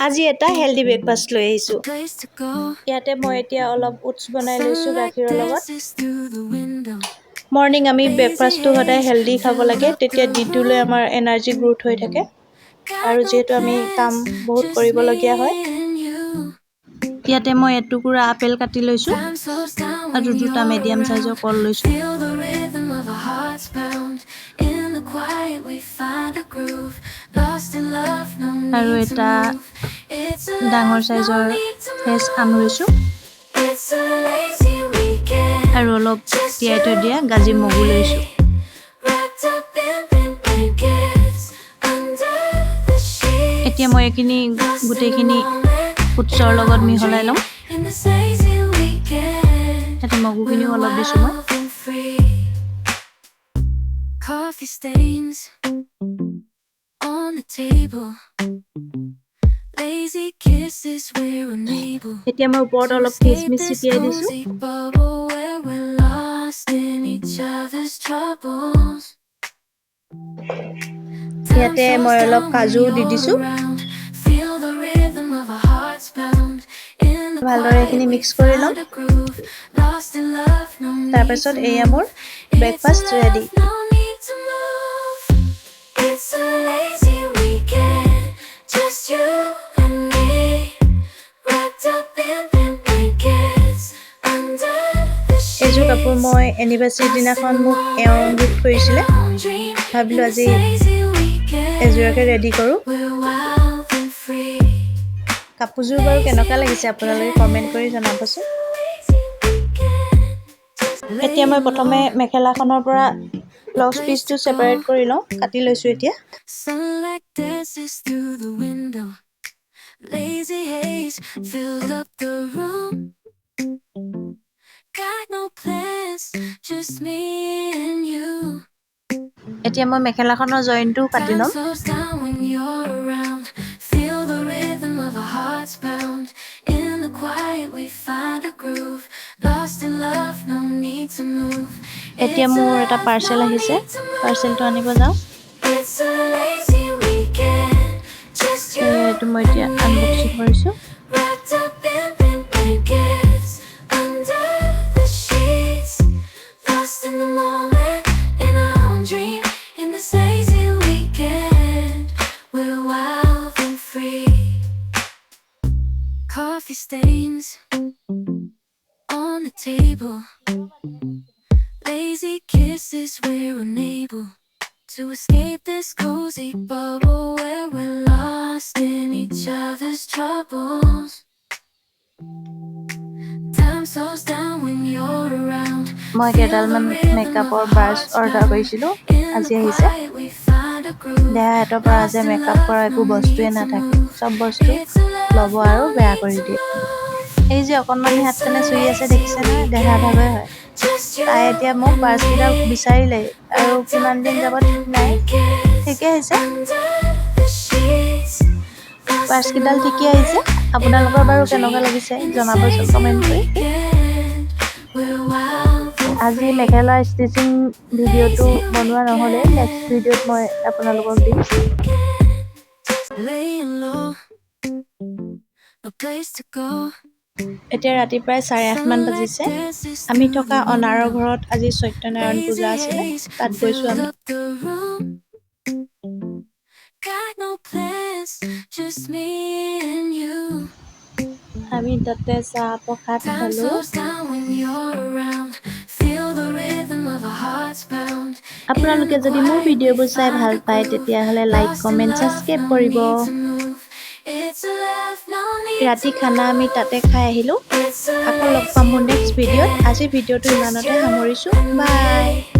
আজি এটা healthy breakfast লৈ আহিছোঁ। ইয়াতে মই এতিয়া অলপ ওটছ বনাই লৈছোঁ গাখীৰৰ লগত। মৰ্ণিং আমি ব্ৰেকফাষ্টটো সদায় হেলদি খাব লাগে, তেতিয়া দিনটোলৈ আমাৰ এনাৰ্জি গ্ৰোথ হৈ থাকে। আৰু যিহেতু আমি কাম বহুত কৰিবলগীয়া হয়। ইয়াতে মই এটুকুৰা আপেল কাটি লৈছোঁ আৰু দুটা মিডিয়াম চাইজৰ কল লৈছোঁ। আৰু এটা ডাঙৰ চাইজৰ ফ্ৰেছ আম লৈছোঁ আৰু অলপ তিয়াই থৈ দিয়া গাজি মগু লৈছোঁ। এতিয়া মই এইখিনি গোটেইখিনি ওটছৰ লগত মিহলাই ল'ম। ইয়াতে মগুখিনিও অলপ দিছোঁ মই। Coffee stains on the table. Lazy kisses we're unable. এতিয়া মই ওপৰত অলপ কিচমিচ ছিটিয়াই দিছোঁ। ইয়াতে মই অলপ কাজু দি দিছোঁ। ভালদৰে এইখিনি মিক্স কৰি ল'ম। তাৰপিছত এয়া মোৰ ব্ৰেকফাষ্ট ৰেডি। এইযোৰ কাপোৰ মই এনিভাৰ্চাৰী দিনাখন মোক এওঁ গিফ্ট কৰিছিলে। ভাবিলোঁ আজি এযোৰকে ৰেডি কৰোঁ। কাপোৰযোৰ বাৰু কেনেকুৱা লাগিছে আপোনালোকে কমেণ্ট কৰি জনাবচোন। এতিয়া মই প্ৰথমে মেখেলাখনৰ পৰা ব্লাউজ পিচটো ছেপাৰেট কৰি লওঁ। কাটি লৈছোঁ এতিয়া। এতিয়া মই মেখেলাখনৰ জইনটো কাটি ল'ম। এতিয়া মোৰ এটা পাৰ্চেল আহিছে, পাৰ্চেলটো আনিব যাওঁ। এইটো মই এতিয়া আনবক্সিং কৰিছোঁ। Coffee stains on the table. Lazy kisses we're unable to escape this cozy bubble where we're lost in each other's troubles. Time slows down when you're around. মই কেইডালমান মেকআপৰ ব্ৰাছ অৰ্ডাৰ কৰিছিলোঁ, আজি আহিছে। দেহা হাতৰ পৰা যে মেকআপ কৰা একো বস্তুৱে নাথাকে, চব বস্তু ল'ব আৰু বেয়া কৰি দিয়ে। এই যে অকণমানি হাতখনে চুই আছে দেখিছে নহয়, দেহা ভাৱে হয়। তাই এতিয়া মোক ব্ৰাছকেইডাল বিচাৰিলে আৰু কিমান দিন যাব ঠিক নাই। ঠিকে আহিছে, ব্ৰাছকেইডাল ঠিকে আহিছে। আপোনালোকৰ বাৰু কেনেকুৱা লাগিছে জনাবচোন কমেণ্ট কৰি। আজি মেখেলা ষ্টিচিং ভিডিঅ'টো বনোৱা নহ'লে, নেক্সট ভিডিঅ'ত মই আপোনালোকক দিম। এতিয়া ৰাতি প্ৰায় 8:30 মান বাজিছে। আমি থকা অনাৰৰ ঘৰত আজি সত্যনাৰায়ণ পূজা আছিলে, তাত গৈছোঁ আমি। আমি তাতে চাহ প্ৰসাদ খালোঁ। আপোনালোকে যদি মোৰ ভিডিঅ'বোৰ চাই ভাল পায় তেতিয়াহ'লে লাইক, কমেণ্ট, ছাবস্ক্ৰাইব কৰিব। ৰাতি খানা আমি তাতে খাই আহিলোঁ। আকৌ লগ পাম মোৰ নেক্সট ভিডিঅ'ত। আজি ভিডিঅ'টো ইমানতে সামৰিছোঁ। বাই।